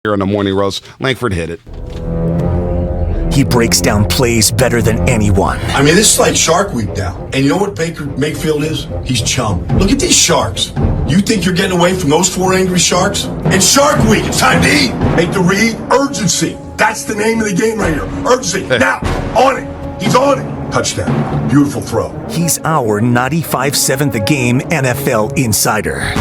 Here on the Morning Roast. Langford hit it. He breaks down plays better than anyone. I mean, this is like Shark Week now. And you know what Baker Mayfield is? He's chum. Look at these sharks. You think you're getting away from those 4 angry sharks? It's Shark Week. It's time to eat. Make the read. Urgency. That's the name of the game right here. Urgency. Now, on it. He's on it. Touchdown. Beautiful throw. He's our 95.7 The Game NFL insider,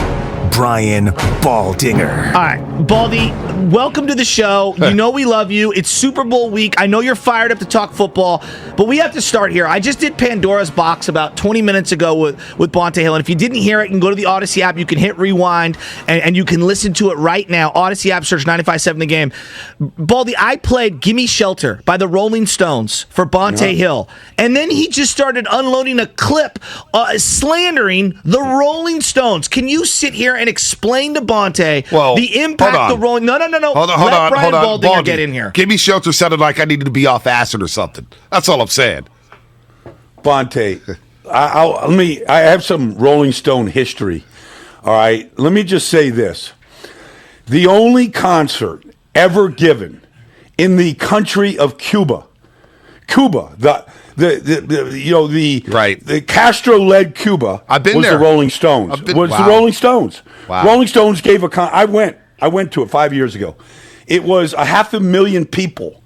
Brian Baldinger. All right, Baldy, welcome to the show. You know we love you. It's Super Bowl week. I know you're fired up to talk football, but we have to start here. I just did Pandora's Box about 20 minutes ago with Bonte Hill, and if you didn't hear it, you can go to the Odyssey app. You can hit rewind, and you can listen to it right now. Odyssey app, search 95.7 The Game. Baldy, I played Gimme Shelter by the Rolling Stones for Bonte Hill, and then he just started unloading a clip slandering the Rolling Stones. Can you sit here and explain to Bonte the impact the Rolling... No. Hold on. Brian Baldinger get in here. Gimme Shelter sounded like I needed to be off acid or something. That's all I'm saying. Bonte, I have some Rolling Stone history. All right, let me just say this: the only concert ever given in the country of Cuba, the Castro-led Cuba. I've been was there. The Rolling Stones. The Rolling Stones. Wow. Rolling Stones gave a I went to it 5 years ago. It was 500,000 people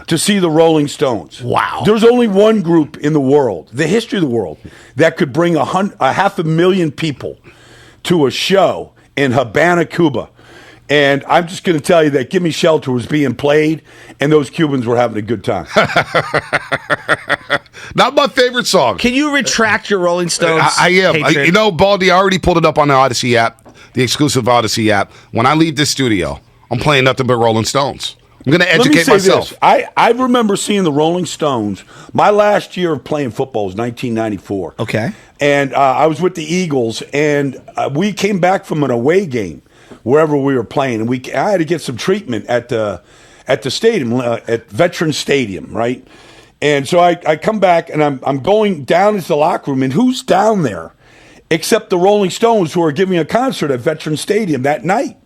to see the Rolling Stones. Wow. There's only one group in the world, the history of the world, that could bring 500,000 people to a show in Havana, Cuba. And I'm just going to tell you that Gimme Shelter was being played, and those Cubans were having a good time. Not my favorite song. Can you retract your Rolling Stones? I am. Baldy, I already pulled it up on the Odyssey app, the exclusive Odyssey app. When I leave this studio, I'm playing nothing but Rolling Stones. I'm going to educate myself. This. I remember seeing the Rolling Stones. My last year of playing football was 1994. Okay. And I was with the Eagles, and we came back from an away game wherever we were playing, and I had to get some treatment at the stadium, at Veterans Stadium, right? And so I come back, and I'm going down into the locker room, and who's down there except the Rolling Stones, who are giving a concert at Veterans Stadium that night?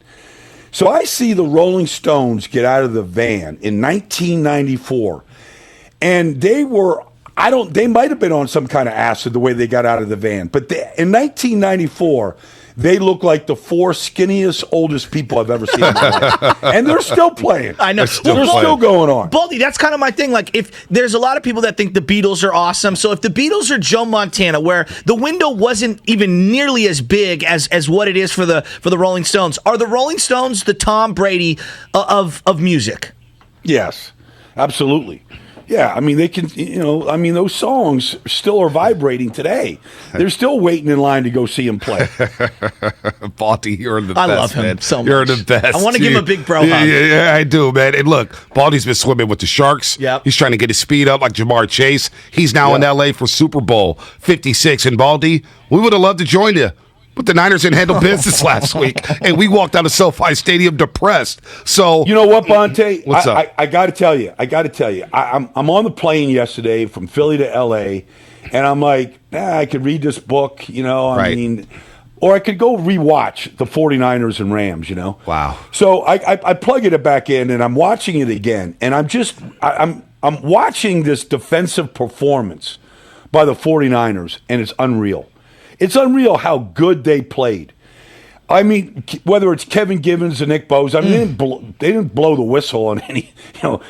So I see the Rolling Stones get out of the van in 1994, and they might have been on some kind of acid the way they got out of the van, but in 1994, they look like the 4 skinniest, oldest people I've ever seen in my life. And they're still playing. I know. They're still going on. Baldy, that's kind of my thing. Like, if there's a lot of people that think the Beatles are awesome, so if the Beatles are Joe Montana, where the window wasn't even nearly as big as what it is for the Rolling Stones, are the Rolling Stones the Tom Brady of music? Yes, absolutely. Yeah, I mean, they can, those songs still are vibrating today. They're still waiting in line to go see him play. Baldy, you're the best, I love him man. so much. You're the best. I want to give him a big bro hug. Yeah, I do, man. And look, Baldy's been swimming with the Sharks. Yep. He's trying to get his speed up like Jamar Chase. He's now in L.A. for Super Bowl 56. And Baldy, we would have loved to join you. But the Niners didn't handle business last week, and we walked out of SoFi Stadium depressed. So you know what, Bonte? What's up? I got to tell you. I'm on the plane yesterday from Philly to L.A., and I'm like, I could read this book, Right. or I could go rewatch the 49ers and Rams, Wow. So I plug it back in, and I'm watching it again, and I'm watching this defensive performance by the 49ers, and it's unreal. It's unreal how good they played. I mean, whether it's Kevin Givens and Nick Bosa, I mean, they didn't blow the whistle on any.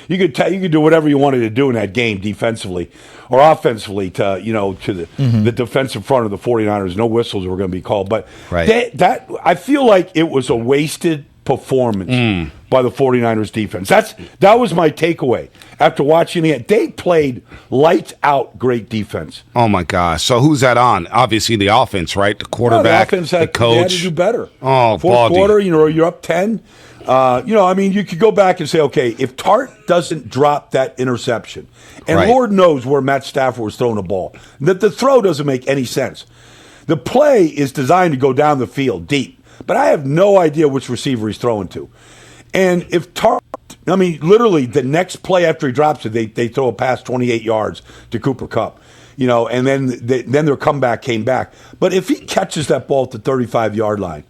You could do whatever you wanted to do in that game defensively or offensively to the defensive front of the 49ers. No whistles were going to be called, but that I feel like it was a wasted performance by the 49ers defense. That was my takeaway after watching it. They played lights out great defense. Oh my gosh. So who's that on? Obviously the offense, right? The quarterback, the offense the coach. They had to do better. Oh, Fourth Baldy. quarter, you're up 10. You could go back and say, okay, if Tart doesn't drop that interception, and Lord knows where Matt Stafford was throwing the ball, that the throw doesn't make any sense. The play is designed to go down the field deep, but I have no idea which receiver he's throwing to. And if Tart, literally the next play after he drops it, they throw a pass 28 yards to Cooper Kupp, and then their comeback came back. But if he catches that ball at the 35-yard line,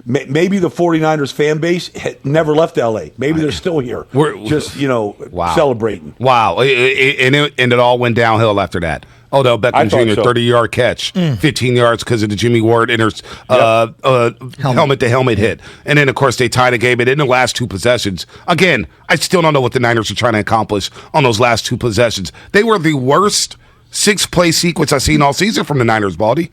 maybe the 49ers fan base had never left L.A. Maybe they're still here, just celebrating. Wow, and it all went downhill after that. Odell Beckham Jr. 30-yard catch, 15 yards because of the Jimmy Ward helmet-to-helmet hit. And then, of course, they tied the game. And in the last two possessions, again, I still don't know what the Niners are trying to accomplish on those last two possessions. They were the worst 6-play sequence I've seen all season from the Niners, Baldy.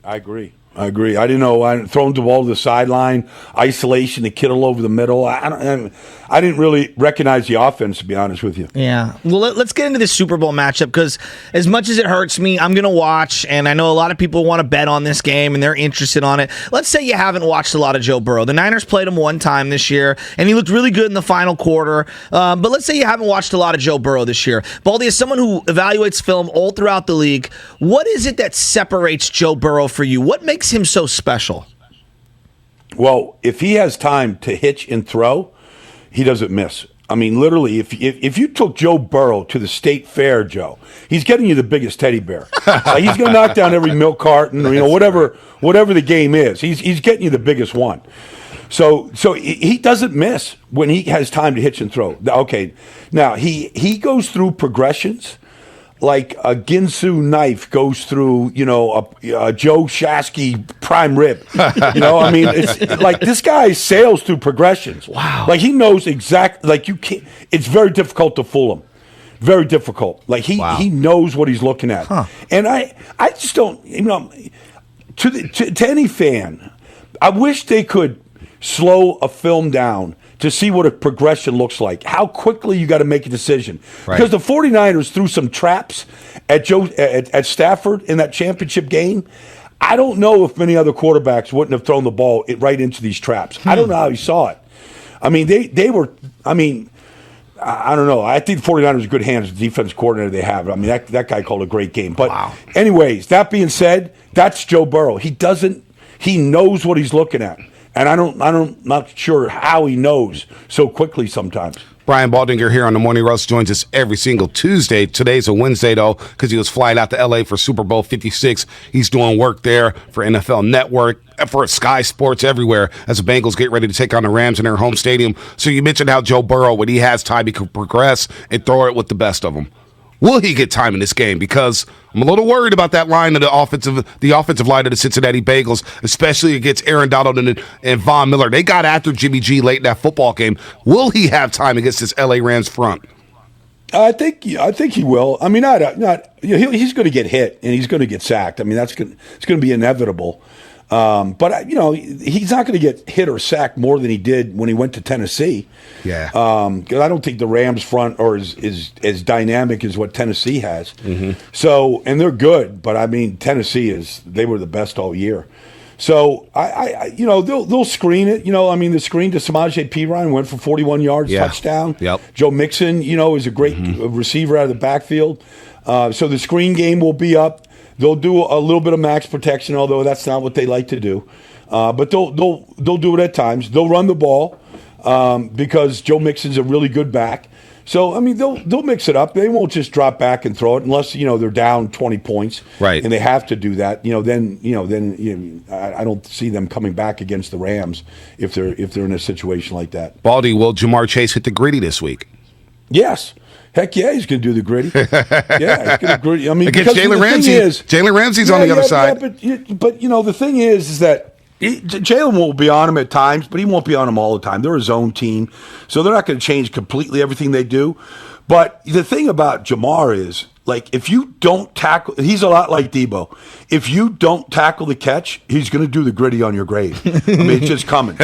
I agree. I didn't know. I thrown the ball to the sideline, isolation, the kid all over the middle. I didn't really recognize the offense, to be honest with you. Yeah. Well, let's get into this Super Bowl matchup because as much as it hurts me, I'm going to watch, and I know a lot of people want to bet on this game, and they're interested on it. Let's say you haven't watched a lot of Joe Burrow. The Niners played him one time this year, and he looked really good in the final quarter. But let's say you haven't watched a lot of Joe Burrow this year. Baldy, as someone who evaluates film all throughout the league, what is it that separates Joe Burrow for you? What makes him so special? Well, if he has time to hitch and throw, he doesn't miss. I mean, literally, if you took Joe Burrow to the state fair, Joe, he's getting you the biggest teddy bear. Like, he's going to knock down every milk carton, whatever the game is. He's getting you the biggest one. So he doesn't miss when he has time to hitch and throw. Okay, now he goes through progressions like a Ginsu knife goes through, a Joe Shasky prime rib. I mean, it's like this guy sails through progressions. Wow. Like, he knows exactly, like, you can't, it's very difficult to fool him. Very difficult. Like, he knows what he's looking at. Huh. And I just don't, to any fan, I wish they could slow a film down to see what a progression looks like, how quickly you got to make a decision. Right. Because the 49ers threw some traps at Stafford in that championship game. I don't know if many other quarterbacks wouldn't have thrown the ball right into these traps. I don't know how he saw it. I mean, they were, I don't know. I think the 49ers are good hands, the defense coordinator they have. I mean, that guy called a great game. But anyways, that being said, that's Joe Burrow. He knows what he's looking at. And I'm not sure how he knows so quickly sometimes. Brian Baldinger here on the Morning Roast joins us every single Tuesday. Today's a Wednesday, though, because he was flying out to L.A. for Super Bowl 56. He's doing work there for NFL Network, for Sky Sports, everywhere, as the Bengals get ready to take on the Rams in their home stadium. So you mentioned how Joe Burrow, when he has time, he can progress and throw it with the best of them. Will he get time in this game? Because I'm a little worried about that line of the offensive line of the Cincinnati Bengals, especially against Aaron Donald and Von Miller. They got after Jimmy G late in that football game. Will he have time against this LA Rams front? I think he will. I mean, he's going to get hit and he's going to get sacked. I mean, it's going to be inevitable. But he's not going to get hit or sacked more than he did when he went to Tennessee. Yeah. Because I don't think the Rams front is as dynamic as what Tennessee has. Mm-hmm. So, and they're good, but I mean, they were the best all year. So they'll screen it. The screen to Samaje Perine went for 41 yards, touchdown. Yep. Joe Mixon, is a great receiver out of the backfield. So the screen game will be up. They'll do a little bit of max protection, although that's not what they like to do. But they'll do it at times. They'll run the ball because Joe Mixon's a really good back. So they'll mix it up. They won't just drop back and throw it unless they're down 20 points, right? And they have to do that. Then I don't see them coming back against the Rams if they're in a situation like that. Baldy, will Jamar Chase hit the gritty this week? Yes. Heck yeah, he's going to do the gritty. Yeah, he's going to gritty. I mean, against Jalen Ramsey. Jalen Ramsey's on the other side. Yeah, but the thing is that Jalen will be on him at times, but he won't be on him all the time. They're his own team, so they're not going to change completely everything they do. But the thing about Jamar is, like, if you don't tackle, he's a lot like Debo. If you don't tackle the catch, he's going to do the gritty on your grave. I mean, it's just coming.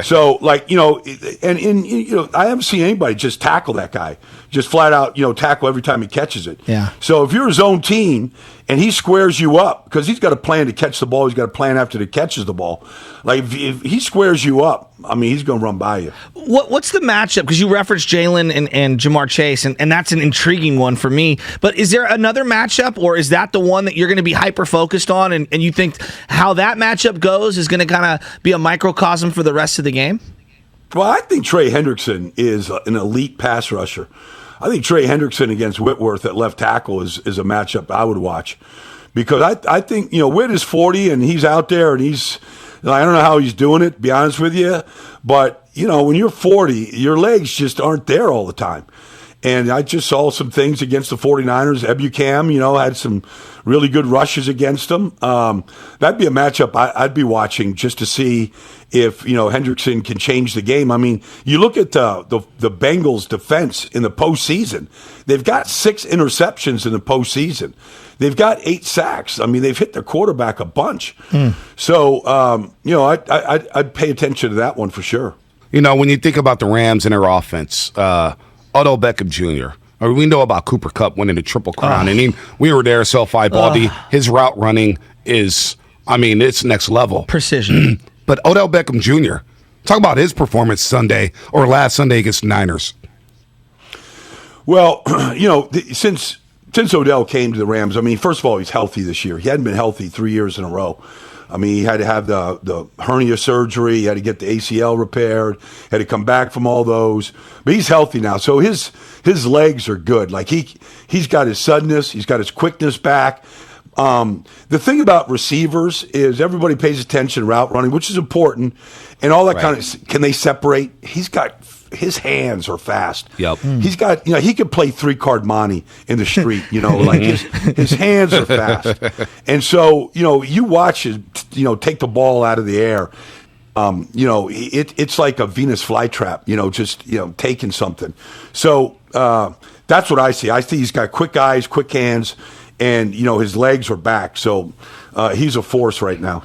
So, like, I haven't seen anybody just tackle that guy, just flat out, tackle every time he catches it. Yeah. So if you're his own team and he squares you up, because he's got a plan to catch the ball, he's got a plan after he catches the ball. Like, if he squares you up, I mean, he's going to run by you. What's the matchup? Because you referenced Jalen and Jamar Chase, and that's an intriguing one for me. But is there another matchup, or is that the one that you're going to be hyper-focused on, and you think how that matchup goes is going to kind of be a microcosm for the rest of the game? Well, I think Trey Hendrickson is an elite pass rusher. I think Trey Hendrickson against Whitworth at left tackle is a matchup I would watch. Because I think, Whit is 40 and he's out there and he's I don't know how he's doing it, to be honest with you. But, when you're 40, your legs just aren't there all the time. And I just saw some things against the 49ers. Ebukam, had some really good rushes against them. That'd be a matchup I'd be watching just to see if, Hendrickson can change the game. I mean, you look at the Bengals defense in the postseason. They've got 6 interceptions in the postseason. They've got 8 sacks. I mean, they've hit their quarterback a bunch. So, I'd pay attention to that one for sure. When you think about the Rams and their offense, Odell Beckham Jr. We know about Cooper Kupp winning the Triple Crown. We were there, SoFi Baldy. His route running is, it's next level. Precision. But Odell Beckham Jr., talk about his performance last Sunday against the Niners. Well, since Odell came to the Rams, first of all, he's healthy this year. He hadn't been healthy 3 years in a row. He had to have the hernia surgery. He had to get the ACL repaired. Had to come back from all those. But he's healthy now, so his legs are good. Like he's got his suddenness. He's got his quickness back. The thing about receivers is everybody pays attention to route running, which is important, and all that kind of. Can they separate? His hands are fast. Yep. He's got, he could play 3-card money in the street, like his hands are fast. And so, you watch his, take the ball out of the air. It's like a Venus flytrap, just, taking something. So that's what I see. I see he's got quick eyes, quick hands, and, his legs are back. So he's a force right now.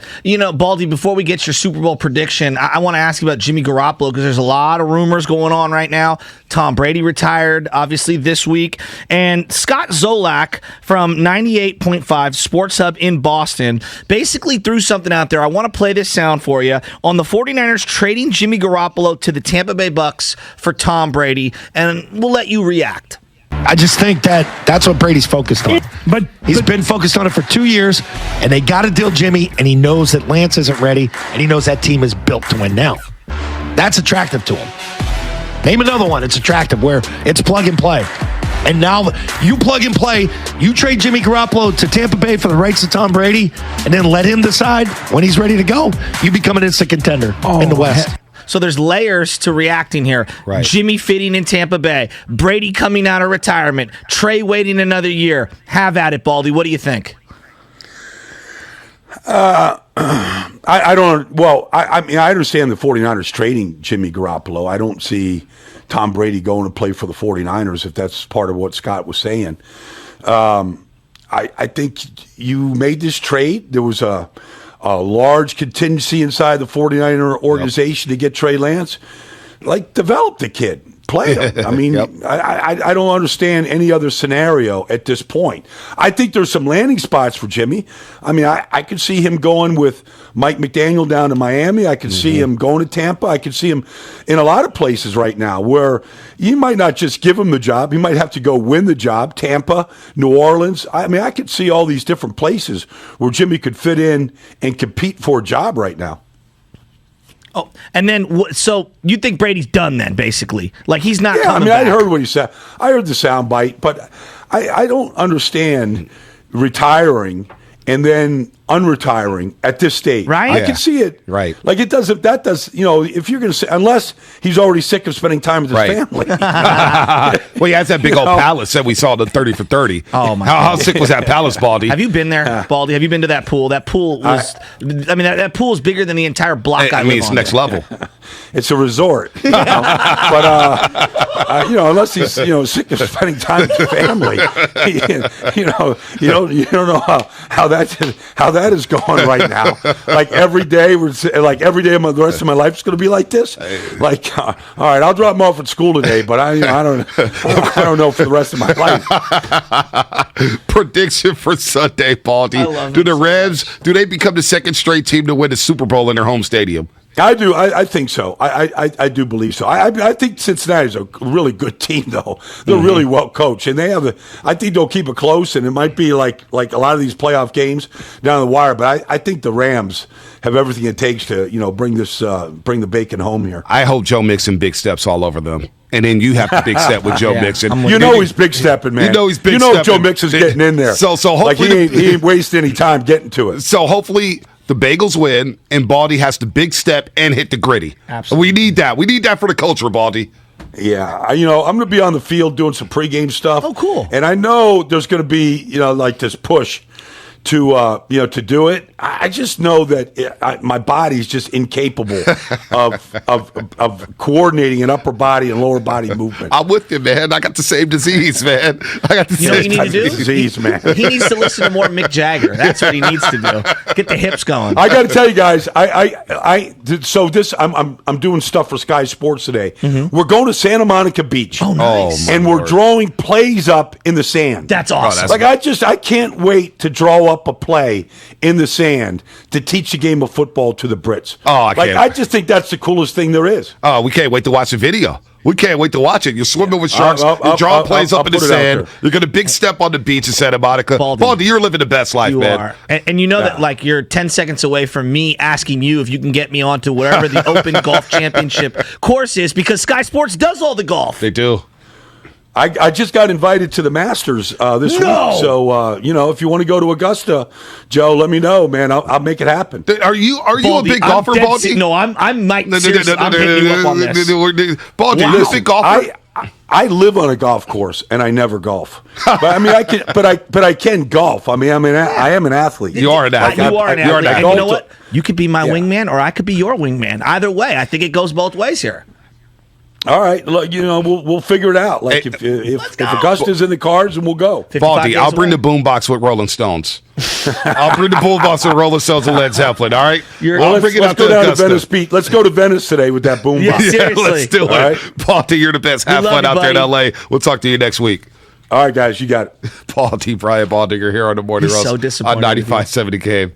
Baldy, before we get your Super Bowl prediction, I want to ask you about Jimmy Garoppolo because there's a lot of rumors going on right now. Tom Brady retired, obviously, this week. And Scott Zolak from 98.5 Sports Hub in Boston basically threw something out there. I want to play this sound for you on the 49ers trading Jimmy Garoppolo to the Tampa Bay Bucks for Tom Brady. And we'll let you react. I just think that's what Brady's focused on. But he's been focused on it for 2 years, and they got to deal Jimmy, and he knows that Lance isn't ready, and he knows that team is built to win now. That's attractive to him. Name another one. It's attractive where it's plug and play. And now you plug and play. You trade Jimmy Garoppolo to Tampa Bay for the rights of Tom Brady, and then let him decide when he's ready to go. You become an instant contender in the West. So there's layers to reacting here. Right. Jimmy fitting in Tampa Bay. Brady coming out of retirement. Trey waiting another year. Have at it, Baldy. What do you think? I don't. Well, I understand the 49ers trading Jimmy Garoppolo. I don't see Tom Brady going to play for the 49ers if that's part of what Scott was saying. I think you made this trade. There was a large contingency inside the 49er organization to get Trey Lance. Develop the kid. Play him. I don't understand any other scenario at this point. I think there's some landing spots for Jimmy. I could see him going with Mike McDaniel down to Miami. I could see him going to Tampa. I could see him in a lot of places right now where you might not just give him the job. He might have to go win the job. Tampa, New Orleans. I could see all these different places where Jimmy could fit in and compete for a job right now. Oh, and then so you think Brady's done then, basically? He's not coming back. I heard what he said. I heard the sound bite, but I don't understand retiring and then unretiring at this stage. Right? I can see it. Right. It doesn't, if you're going to say, unless he's already sick of spending time with his family. Well, he has that big old palace that we saw the 30 for 30. Oh, my How sick was that palace, Baldy? Have you been there, Baldy? Have you been to that pool? That pool was, that pool is bigger than the entire block I live it's on. next level. It's a resort. But, unless he's, sick of spending time with his family, you don't know how that is going right now. Every day, the rest of my life is going to be like this. All right, I'll drop him off at school today, but I don't know for the rest of my life. Prediction for Sunday, Baldy. Do the Revs, do they become the second straight team to win the Super Bowl in their home stadium? I do. I think so. I do believe so. I think Cincinnati's a really good team, though. They're really well coached, and I think they'll keep it close, and it might be like a lot of these playoff games down the wire. But I think the Rams have everything it takes to bring the bacon home here. I hope Joe Mixon big steps all over them. And then you have to big step with Joe Mixon. He's big stepping, man. He's big stepping. Joe Mixon's getting in there. So hopefully he ain't wasting any time getting to it. So hopefully the Bagels win, and Baldy has the big step and hit the gritty. Absolutely. We need that. We need that for the culture, Baldy. Yeah, I'm going to be on the field doing some pregame stuff. Oh, cool. And I know there's going to be, like this push to to do it. I just know that my body's just incapable of coordinating an upper body and lower body movement. I'm with you, man. I got the same disease, man. I got the You know what same you need to do? disease, man. He needs to listen to more Mick Jagger. That's what he needs to do. Get the hips going. I got to tell you guys, I'm doing stuff for Sky Sports today. Mm-hmm. We're going to Santa Monica Beach. Oh, nice. And we're drawing plays up in the sand. That's awesome. I can't wait to draw up a play in the sand to teach the game of football to the Brits. Oh, I can't. I just think that's the coolest thing there is. Oh, we can't wait to watch the video. We can't wait to watch it. You're swimming with sharks. I'll- You're drawing I'll- plays I'll up in the put it out sand. there. You're going to big step on the beach in Santa Monica. Baldy, you're living the best life, You man. are. And you know that like you're 10 seconds away from me asking you if you can get me onto wherever the Open Golf Championship course is because Sky Sports does all the golf. They do. I just got invited to the Masters this week. So, if you want to go to Augusta, Joe, let me know, man. I'll make it happen. Are you Baldy, a big I'm golfer, dead Baldy? No, I'm Mike. Seriously, I'm hitting you up on this. Baldy, Wow. you a big golfer? I live on a golf course and I never golf. But I mean, I can golf. I mean, I am an athlete. You are an athlete. You are an You're an athlete. And athlete. you know what? You could be my Yeah. wingman, or I could be your wingman. Either way, I think it goes both ways here. All right, look, we'll figure it out. Like Hey, if Augusta's in the cards, and we'll go. 55 Baldy, days I'll bring away. the boombox with Rolling Stones. I'll bring the boombox with Rolling Stones and Led Zeppelin, all right? Well, let's go down to Venice Beach. Let's go to Venice today with that boom Yeah, box. seriously. Let's do it. All right. Baldy, you're the best. Have love fun you, out there in buddy. L.A. We'll talk to you next week. All right, guys, you got it. Baldy, Brian Baldinger here on the Morning He's Roast so disappointed on with you. 95.7 Game.